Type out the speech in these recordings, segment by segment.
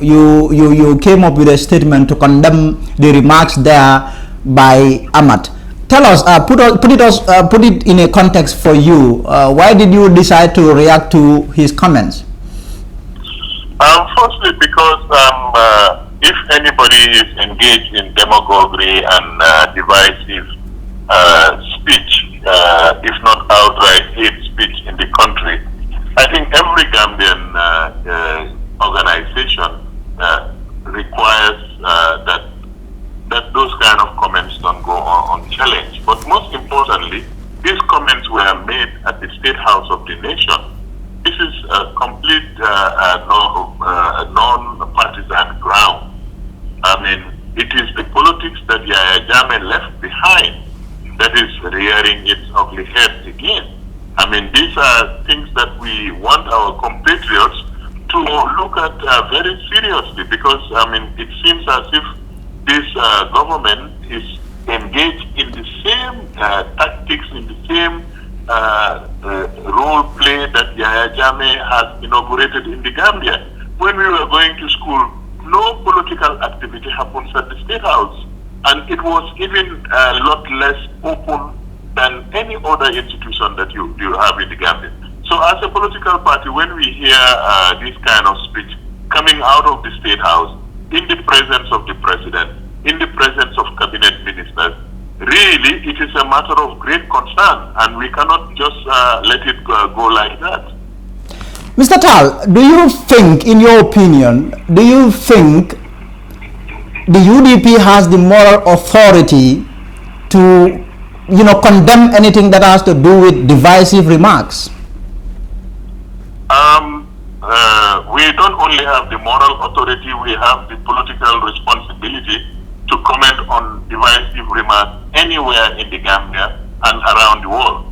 you came up with a statement to condemn the remarks there by Ahmad. Tell us, put it in a context for you. Why did you decide to react to his comments? Firstly, because if anybody is engaged in demagoguery and divisive speech, if not outright hate speech in the country, I think every Gambian organization requires that those kind of comments don't go unchallenged. But most importantly, these comments were made at the State House of the nation. This is a complete non-partisan ground. I mean, it is the politics that Yahya Jammeh left behind that is rearing its ugly head again. I mean, these are things that we want our compatriots to look at very seriously, because, I mean, it seems as if this government is engaged in the same tactics, in the same role play that Yahya Jammeh has inaugurated in the Gambia. When we were going to school, no political activity happens at the State House, and it was even a lot less open than any other institution that you have in the Gambia. So as a political party, when we hear this kind of speech coming out of the State House, in the presence of the President, in the presence of cabinet ministers, really it is a matter of great concern, and we cannot just let it go like that. Mr. Taal, do you think, in your opinion, do you think the UDP has the moral authority to, condemn anything that has to do with divisive remarks? We don't only have the moral authority, we have the political responsibility to comment on divisive remarks anywhere in the Gambia and around the world.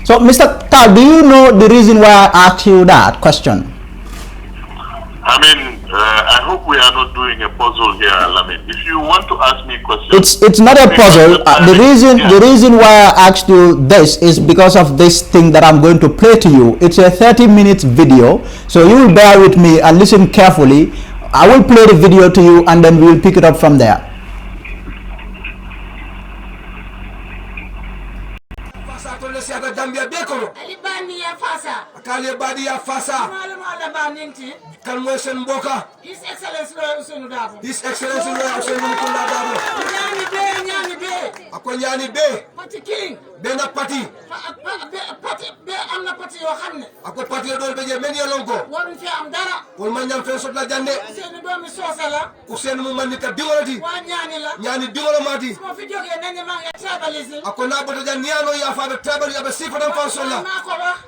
So, Mr. Taal, do you know the reason why I asked you that question? I mean, I hope we are not doing a puzzle here, Lamin. If you want to ask me questions, it's not a puzzle. The reason why I asked you this is because of this thing that I'm going to play to you. It's a 30-minute video, so you will bear with me and listen carefully. I will play the video to you, and then we'll pick it up from there. His Excellency His Excellency Nyani Be. Party killing. Bena party. Amna party yo xamne. Ako party yo dol beje men yolonko. Waru fi am dara. Wol ma ñam fe sot la jande. Seen doomi sosala. Ku seen mu man ka dingolati. Wa ñani la. Ñani dingolo mati. Mo fi joge nañ ma nga tribalism. Ako na boto jan ñano ya fa be tribal ya be sifa dam fa solla.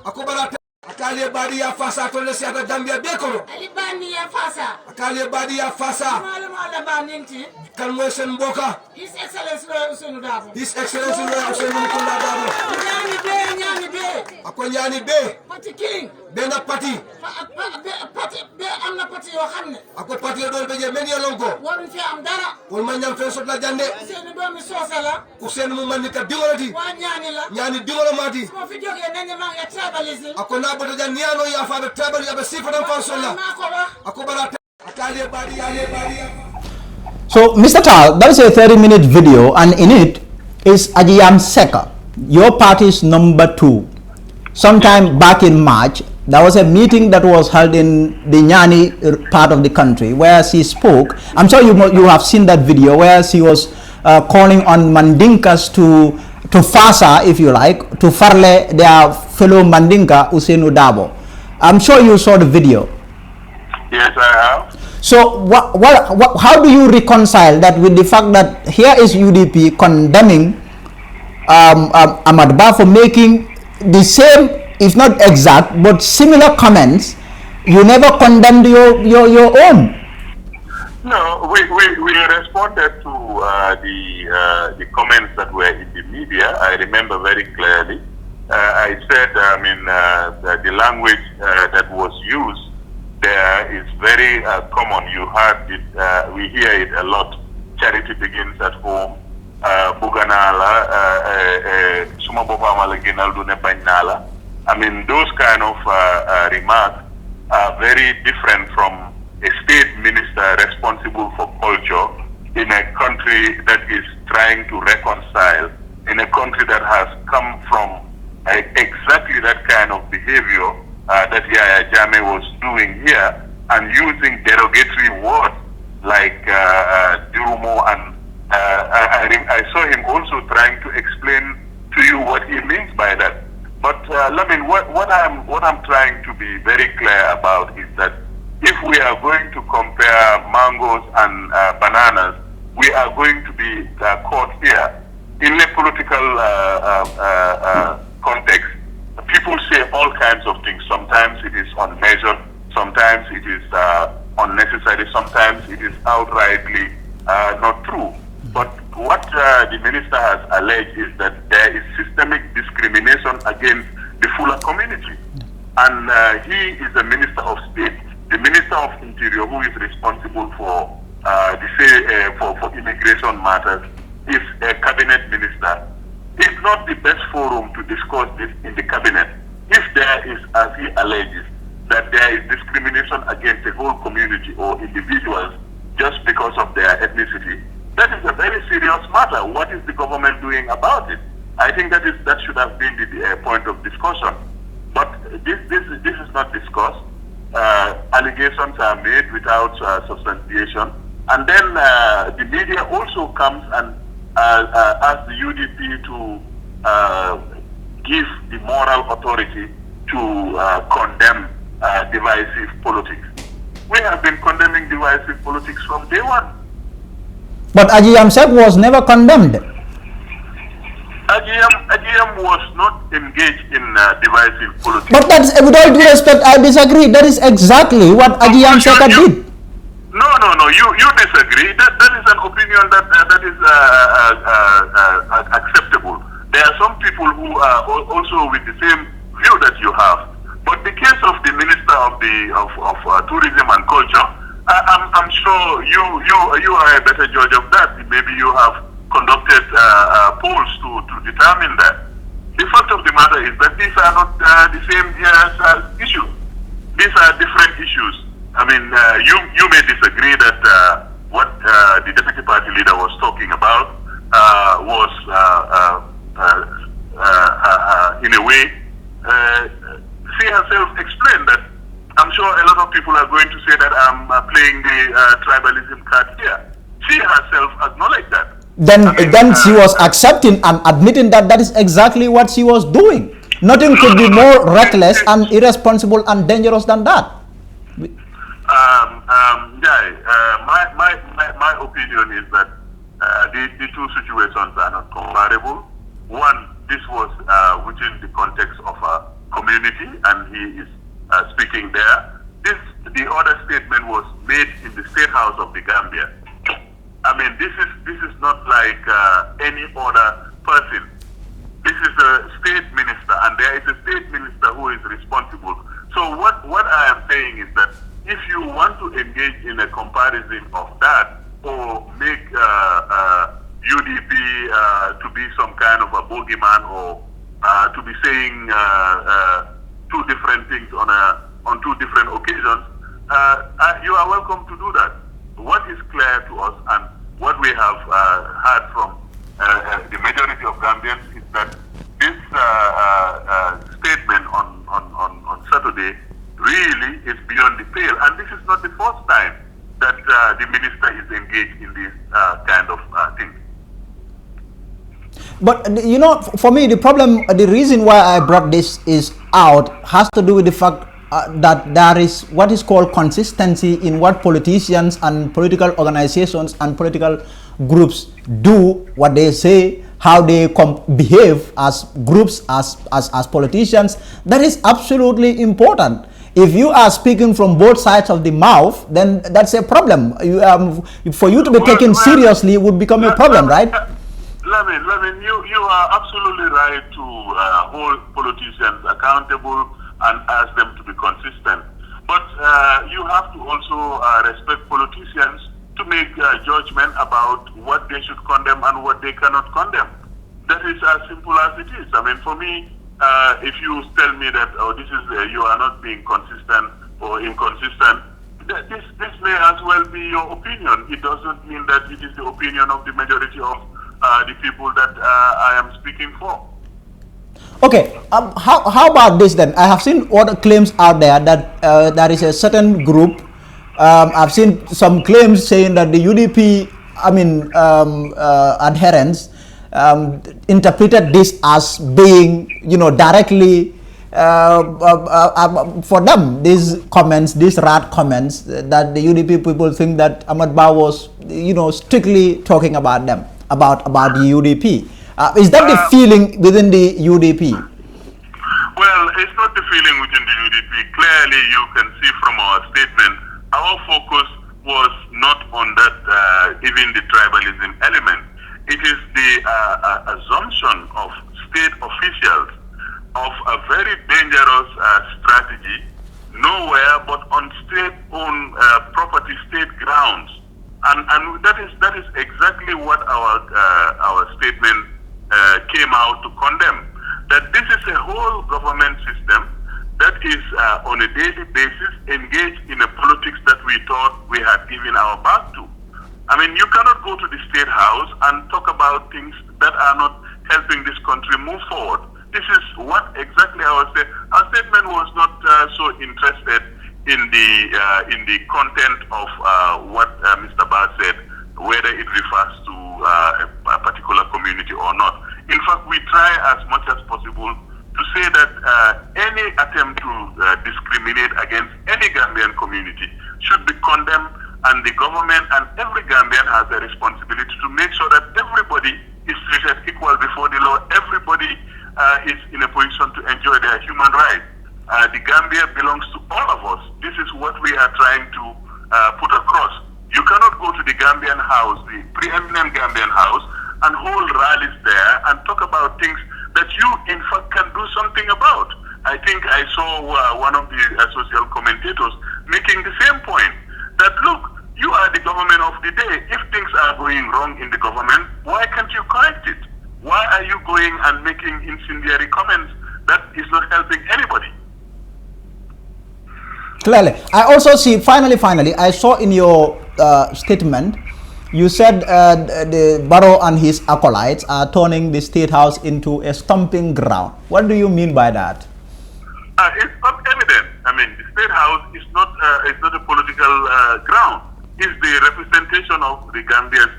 Ako bara akali badi ya fasa to le siata Gambia be ko ali bani ya fasa akali badi ya fasa mala baninti kan mo sen mboka His Excellency His Excellency ñani be ako ñani be party killing bena party be amna party yo xamne ako party yo dol beje men yolonko waru fi am dara wol ma ñam fe sot la jande seen doomi sosala ku seen mu man ka dingolati wa ñani la ñani dingolo mati mo fi joge nañ ma nga tribalism ako na boto jan ñano ya fa be tribal ya be sifa dam fa solla ako bara akali badi ya. So, Mr. Taal, that is a 30-minute video, and in it is Ajiyam Seka, your party's number 2. Sometime back in March, there was a meeting that was held in the Nyani part of the country where she spoke. I'm sure you have seen that video where she was calling on Mandinkas to Fasa, if you like, to farle their fellow Mandinka Usainu Dabo. I'm sure you saw the video. Yes, I have. So how do you reconcile that with the fact that here is UDP condemning Ahmad Ba for making the same, if not exact, but similar comments? You never condemned your own. No, we responded to the comments that were in the media. I remember very clearly. I said, I mean, the language that was used there is very common. You heard it, we hear it a lot. Charity begins at home. Buganala, Sumabobama Leginaldo Nebanala. I mean, those kind of remarks are very different from and using derogatory words like Durumo, and I saw him also trying to explain to you what he means by that. But Lamin, what I'm trying to be very clear about is that if we are going to compare mangoes and bananas, we are going to be caught here in a political context. People say all kinds of things. Sometimes it is unmeasured, sometimes it is unnecessary, sometimes it is outrightly not true. But what the minister has alleged is that there is systemic discrimination against the Fula community. And he is a minister of state, the minister of interior, who is responsible for for immigration matters, is a cabinet minister. It's not the best forum to discuss this in the cabinet. If there is, as he alleges, that there is discrimination against a whole community or individuals just because of their ethnicity, that is a very serious matter. What is the government doing about it? I think that should have been the point of discussion. But this is not discussed. Allegations are made without substantiation. And then the media also comes and asks the UDP to give the moral authority to condemn divisive politics. We have been condemning divisive politics from day one. But Ajiyam Sek was never condemned. Ajiyam was not engaged in divisive politics. But that's, with all due respect, I disagree. That is exactly what Ajiyam Sek did. No, you disagree. That is an opinion that is acceptable. There are some people who are also with the same view that you have. But the case of the Minister of Tourism and Culture, I'm sure you are a better judge of that. Maybe you have conducted polls to determine that. The fact of the matter is that these are not the same issue. These are different issues. I mean, you may disagree that what the deputy party leader was talking about was, in a way, she herself explained that. I'm sure a lot of people are going to say that I'm playing the tribalism card here. She herself acknowledged that. Then she was accepting and admitting that that is exactly what she was doing. Nothing could be more reckless and irresponsible and dangerous than that. My opinion is that the two situations are not comparable. One, this was within the context of a community, and he is speaking there. The other statement was made in the State House of the Gambia. I mean, this is not like any other person. This is a state minister, and there is a state minister who is responsible. So what I am saying is that if you want to engage in a comparison of that, or make UDP to be some kind of a bogeyman, or to be saying two different things on two different occasions, you are welcome to do that. What is clear to us, and what we have heard from the majority of Gambians, is that this statement on Saturday really is beyond the pale, and this is not the first time that the minister is engaged in this kind of thing. But you know, for me, the reason why I brought this out has to do with the fact that there is what is called consistency in what politicians and political organizations and political groups do, what they say, how they behave as groups, as politicians. That is absolutely important. If you are speaking from both sides of the mouth, then that's a problem. For you to be taken seriously would become a problem, right? Lamin, you are absolutely right to hold politicians accountable and ask them to be consistent. But you have to also respect politicians to make judgment about what they should condemn and what they cannot condemn. That is as simple as it is. I mean, for me, if you tell me that this is you are not being consistent or inconsistent, this may as well be your opinion. It doesn't mean that it is the opinion of the majority of the people that I am speaking for. Okay, how about this then? I have seen other claims out there that there is a certain group I've seen some claims saying that the UDP, adherents interpreted this as being, directly for them. These comments, these rat comments, that the UDP people think that Ahmad Ba was, strictly talking about them, about the UDP. Is that the feeling within the UDP? Well, it's not the feeling within the UDP. Clearly, you can see from our statement, our focus was not on that, even the tribalism element. It is the assumption of state officials of a very dangerous strategy, nowhere but on state-owned property, state grounds, and that is exactly what our statement came out to condemn. That this is a whole government system that is on a daily basis engaged in a politics that we thought we had given our back to. I mean, you cannot go to the State House and talk about things that are not helping this country move forward. This is what exactly our statement was not so interested in the content of what Mr. Ba said, whether it refers to a particular community or not. In fact, we try as much as possible to say that any attempt to discriminate against any Gambian community should be condemned, and the government and every Gambian has a responsibility to make sure that everybody is treated equal before the law. Everybody is in a position to enjoy their human rights. The Gambia belongs to all of us. This is what we are trying to put across. You cannot go to the Gambian house, the preeminent Gambian house, and hold rallies there and talk about things that you, in fact, can do something about. I think I saw one of the social commentators making the same point, that look, you are the government of the day. If things are going wrong in the government, why can't you correct it? Why are you going and making incendiary comments that is not helping anybody? Clearly. I also see, finally, I saw in your statement, you said the Barrow and his acolytes are turning the State House into a stomping ground. What do you mean by that? It's not evident. I mean, the State House is not a political ground. It's the representation of the Gambia's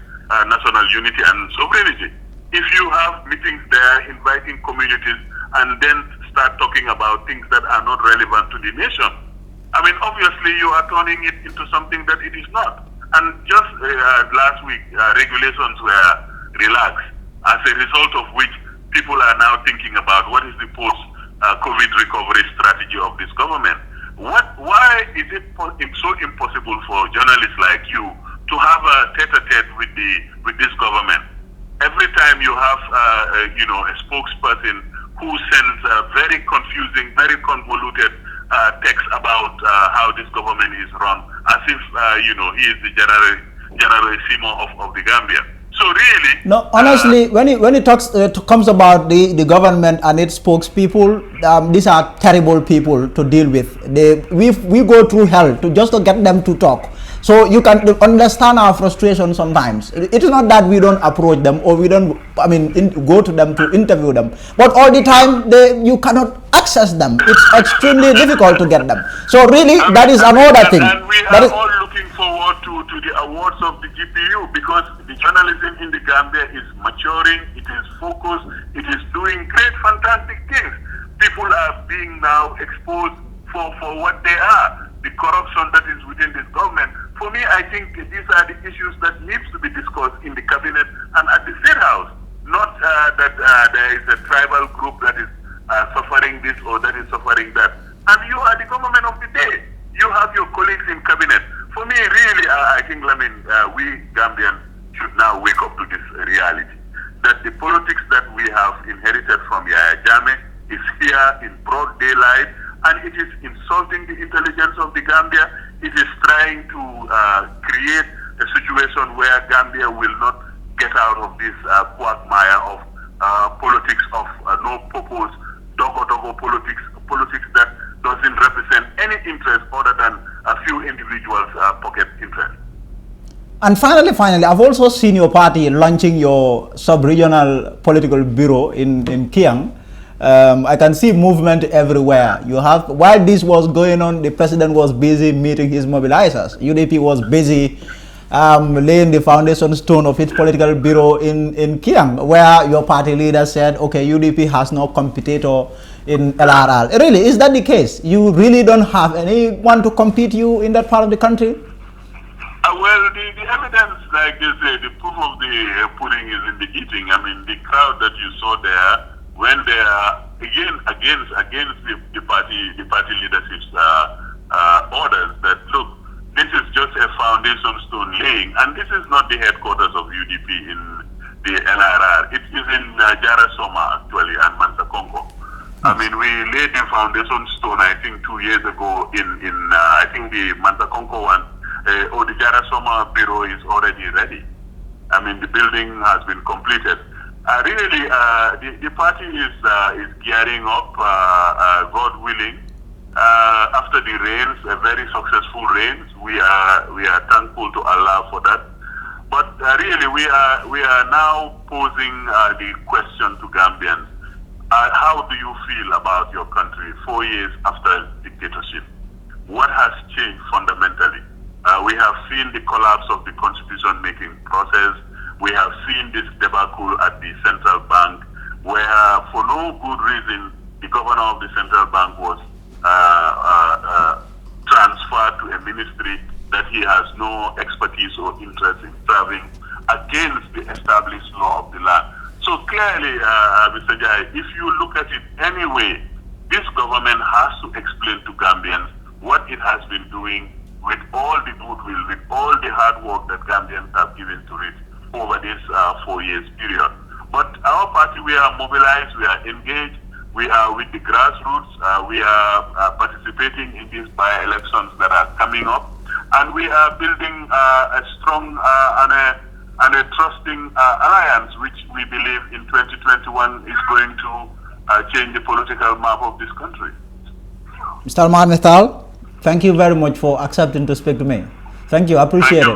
national unity and sovereignty. If you have meetings there inviting communities and then start talking about things that are not relevant to the nation, I mean, obviously you are turning it into something that it is not. And just last week, regulations were relaxed, as a result of which people are now thinking about what is the post-COVID recovery strategy of this government. Why is it so impossible for journalists like you to have a tete-a-tete with this government? Every time you have a spokesperson who sends very confusing, very convoluted text about how this government is run, as if he is the generalissimo of the Gambia. So really, no, honestly, when it comes about the government and its spokespeople, these are terrible people to deal with. We go through hell just to get them to talk. So you can understand our frustration sometimes. It is not that we don't approach them or we don't, go to them to interview them. But all the time, you cannot access them. It's extremely difficult to get them. So really, that is another thing. And we are all looking forward to the awards of the GPU, because the journalism in the Gambia is maturing, it is focused, it is doing great, fantastic things. People are being now exposed for what they are, the corruption that is within this government. For me, I think these are the issues that needs to be discussed in the cabinet and at the State House, not that there is a tribal group that is suffering this or that is suffering that. And you are the government of the day. You have your colleagues in cabinet. For me, really, I think, Lamin, we Gambians should now wake up to this reality, that the politics that we have inherited from Yahya Jammeh is here in broad daylight, and it is insulting the intelligence of the Gambia. It is trying to create a situation where Gambia will not get out of this quagmire of politics of no purpose, dogo politics that doesn't represent any interest other than a few individuals' pocket interest. And finally, I've also seen your party launching your sub-regional political bureau in Kiang. I can see movement everywhere. You have, while this was going on, the president was busy meeting his mobilizers. UDP was busy laying the foundation stone of its political bureau in Kiang, where your party leader said, okay, UDP has no competitor in LRL. Really, is that the case? You really don't have anyone to compete you in that part of the country? Well, the evidence, like they say, the proof of the pudding is in the eating. I mean, the crowd that you saw there, when they are against the party leadership's orders, that look, this is just a foundation stone laying, and this is not the headquarters of UDP in the LRR. It is in Jarasoma actually and Mansakongo. I mean, we laid the foundation stone, I think, 2 years ago in I think the Mansakongo one. Or the Jarasoma bureau is already ready. I mean, the building has been completed. Really, the party is gearing up, God willing. After the rains, a very successful rains, we are thankful to Allah for that. But really, we are now posing the question to Gambians: how do you feel about your country 4 years after dictatorship? What has changed fundamentally? We have seen the collapse of the constitution-making process. We have seen this debacle at the central bank, where for no good reason, the governor of the central bank was transferred to a ministry that he has no expertise or interest in serving, against the established law of the land. So clearly, Mr. Njie, if you look at it anyway, this government has to explain to Gambians what it has been doing with all the goodwill, with all the hard work that Gambians have given to it over this 4 years period. But our party, we are mobilized, we are engaged, we are with the grassroots, we are participating in these by-elections that are coming up, and we are building a strong and a trusting alliance, which we believe in 2021 is going to change the political map of this country. Mr. Almamy Taal, thank you very much for accepting to speak to me. Thank you, I appreciate it.